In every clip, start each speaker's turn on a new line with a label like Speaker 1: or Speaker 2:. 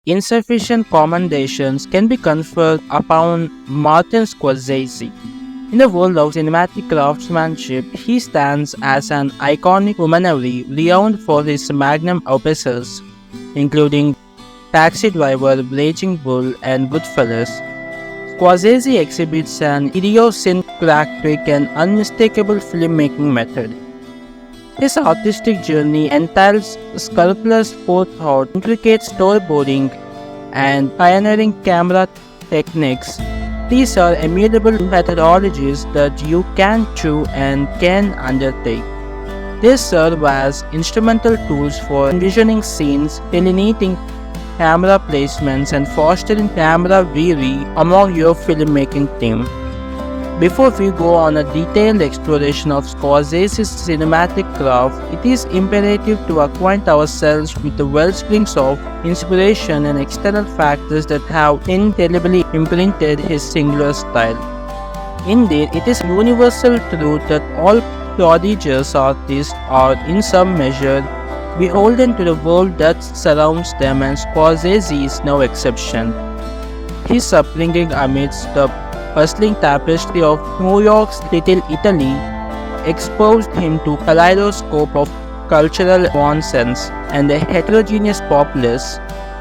Speaker 1: insufficient commendations can be conferred upon Martin Scorsese. In the world of cinematic craftsmanship, he stands as an iconic luminary renowned for his magnum opuses, including Taxi Driver, Raging Bull, and Goodfellas. Scorsese exhibits an idiosyncratic and unmistakable filmmaking method. His artistic journey entails scrupulous forethought, intricate storyboarding, and pioneering camera techniques. These are immutable methodologies that you can chew and can undertake. They serve as instrumental tools for envisioning scenes, delineating camera placements, and fostering camera theory among your filmmaking team. Before we go on a detailed exploration of Scorsese's cinematic craft, it is imperative to acquaint ourselves with the wellsprings of inspiration and external factors that have indelibly imprinted his singular style. Indeed, it is a universal truth that all prodigious artists are, in some measure, beholden to the world that surrounds them, and Scorsese is no exception. His upbringing amidst the bustling tapestry of New York's Little Italy exposed him to a kaleidoscope of cultural nonsense and a heterogeneous populace.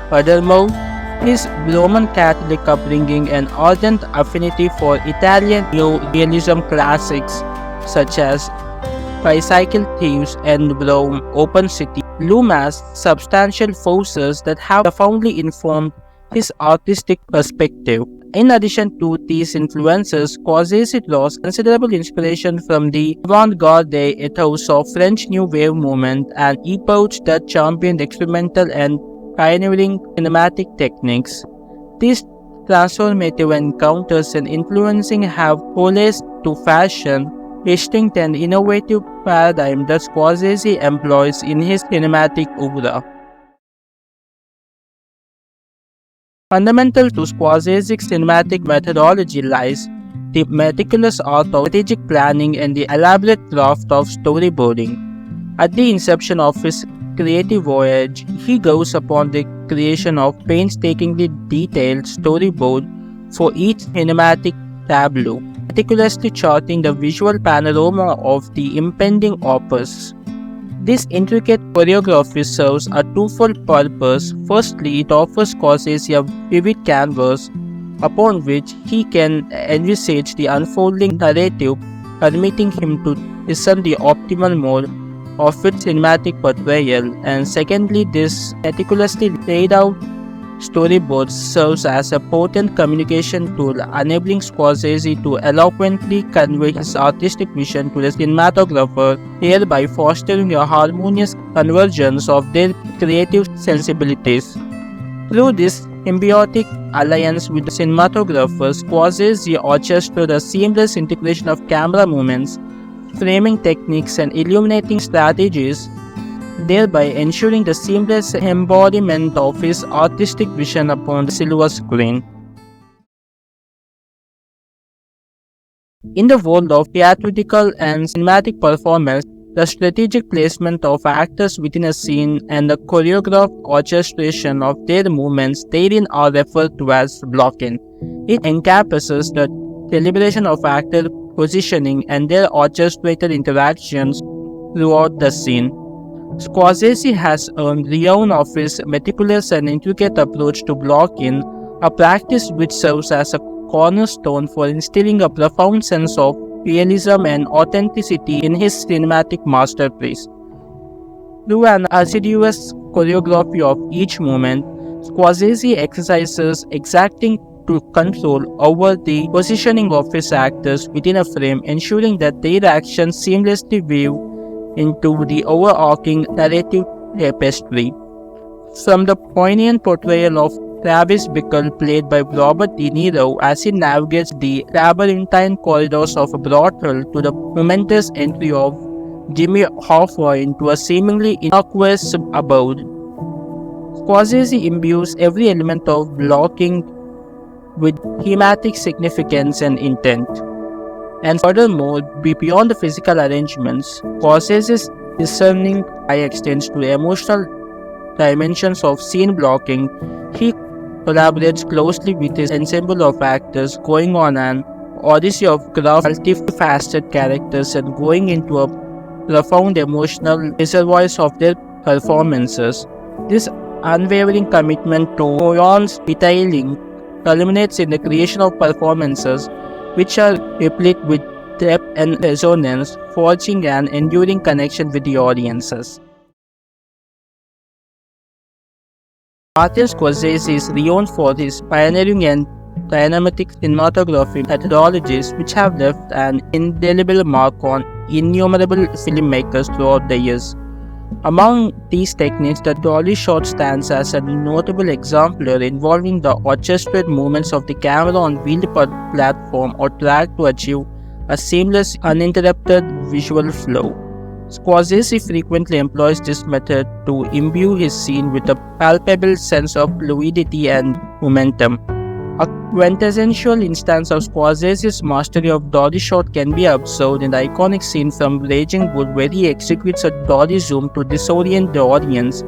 Speaker 1: Furthermore, his Roman Catholic upbringing and ardent affinity for Italian New Realism classics such as Bicycle Thieves and Rome Open City loom as substantial forces that have profoundly informed his artistic perspective. In addition to these influences, Scorsese draws considerable inspiration from the avant-garde ethos of French New Wave movement, an epoch that championed experimental and pioneering cinematic techniques. These transformative encounters and influencing have coalesced to fashion distinct and innovative paradigm that Scorsese employs in his cinematic oeuvre. Fundamental to Scorsese's cinematic methodology lies the meticulous art of strategic planning and the elaborate craft of storyboarding. At the inception of his creative voyage, he goes upon the creation of painstakingly detailed storyboard for each cinematic tableau, meticulously charting the visual panorama of the impending opus. This intricate choreography serves a twofold purpose. Firstly, it offers Scorsese a vivid canvas upon which he can envisage the unfolding narrative, permitting him to discern the optimal mode of its cinematic portrayal. And secondly, this meticulously laid out storyboard serves as a potent communication tool, enabling Scorsese to eloquently convey his artistic vision to the cinematographer, thereby fostering a harmonious convergence of their creative sensibilities. Through this symbiotic alliance with the cinematographer, Scorsese orchestrated a seamless integration of camera movements, framing techniques, and illuminating strategies, thereby ensuring the seamless embodiment of his artistic vision upon the silver screen. In the world of theatrical and cinematic performance, the strategic placement of actors within a scene and the choreographed orchestration of their movements therein are referred to as blocking. It encompasses the deliberation of actor positioning and their orchestrated interactions throughout the scene. Scorsese has earned renown of his meticulous and intricate approach to blocking, a practice which serves as a cornerstone for instilling a profound sense of realism and authenticity in his cinematic masterpiece. Through an assiduous choreography of each movement, Scorsese exercises exacting control over the positioning of his actors within a frame, ensuring that their actions seamlessly weave into the overarching narrative tapestry. From the poignant portrayal of Travis Bickle, played by Robert De Niro, as he navigates the labyrinthine corridors of a brothel, to the momentous entry of Jimmy Hoffa into a seemingly innocuous abode, Scorsese imbues every element of blocking with thematic significance and intent. And furthermore, beyond the physical arrangements, Scorsese's discerning eye extends to emotional dimensions of scene blocking, he collaborates closely with his ensemble of actors, going on an odyssey of craft, multifaceted characters, and going into a profound emotional reservoirs of their performances. This unwavering commitment to nuanced detailing culminates in the creation of performances which are replete with depth and resonance, forging an enduring connection with the audiences. Martin Scorsese is renowned for his pioneering and dynamic cinematography methodologies, which have left an indelible mark on innumerable filmmakers throughout the years. Among these techniques, the Dolly shot stands as a notable exemplar, involving the orchestrated movements of the camera on wheeled platform or track to achieve a seamless, uninterrupted visual flow. Scorsese frequently employs this method to imbue his scene with a palpable sense of fluidity and momentum. A quintessential instance of Scorsese's mastery of dolly shot can be observed in the iconic scene from Raging Bull, where he executes a dolly zoom to disorient the audience,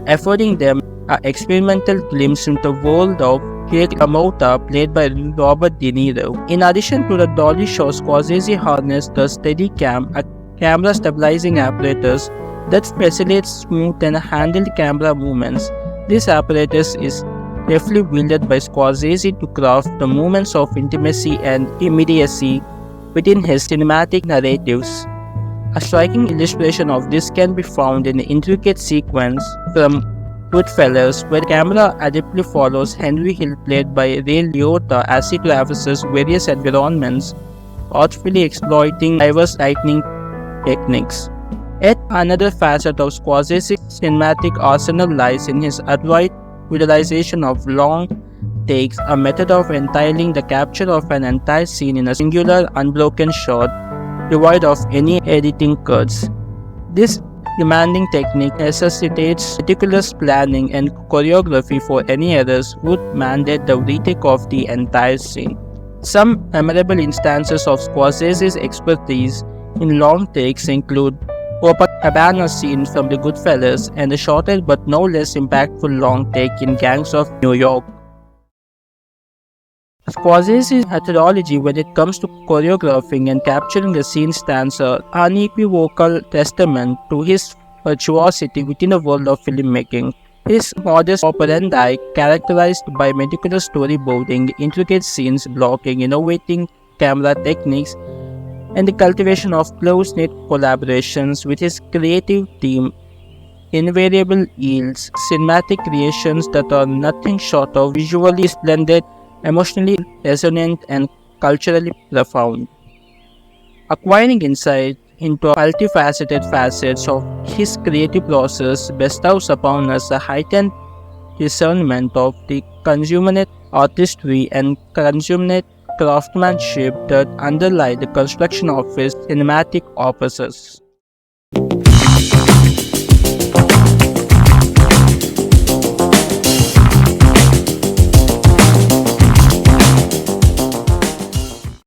Speaker 1: affording them an experimental glimpse into the world of Jake LaMotta, played by Robert De Niro. In addition to the dolly shot, Scorsese harnessed the Steadicam, a camera stabilizing apparatus that facilitates smooth and handled camera movements. This apparatus is deftly wielded by Scorsese to craft the moments of intimacy and immediacy within his cinematic narratives. A striking illustration of this can be found in the intricate sequence from Goodfellas, where the camera adeptly follows Henry Hill, played by Ray Liotta, as he traverses various environments, artfully exploiting diverse lighting techniques. Yet another facet of Scorsese's cinematic arsenal lies in his adroit utilization of long takes, a method of entitling the capture of an entire scene in a singular, unbroken shot, devoid of any editing cuts. This demanding technique necessitates meticulous planning and choreography, for any errors would mandate the retake of the entire scene. Some memorable instances of Scorsese's expertise in long takes include Copacabana scene from the Goodfellas and the shorter but no less impactful long take in Gangs of New York. Scorsese's methodology when it comes to choreographing and capturing the scene stands an unequivocal testament to his virtuosity within the world of filmmaking. His modus operandi, characterized by meticulous storyboarding, intricate scenes blocking, innovating camera techniques, and the cultivation of close-knit collaborations with his creative team, invariably yields cinematic creations that are nothing short of visually splendid, emotionally resonant, and culturally profound. Acquiring insight into multifaceted facets of his creative process bestows upon us a heightened discernment of the consummate artistry and consummate craftsmanship that underlie the construction of his cinematic opuses.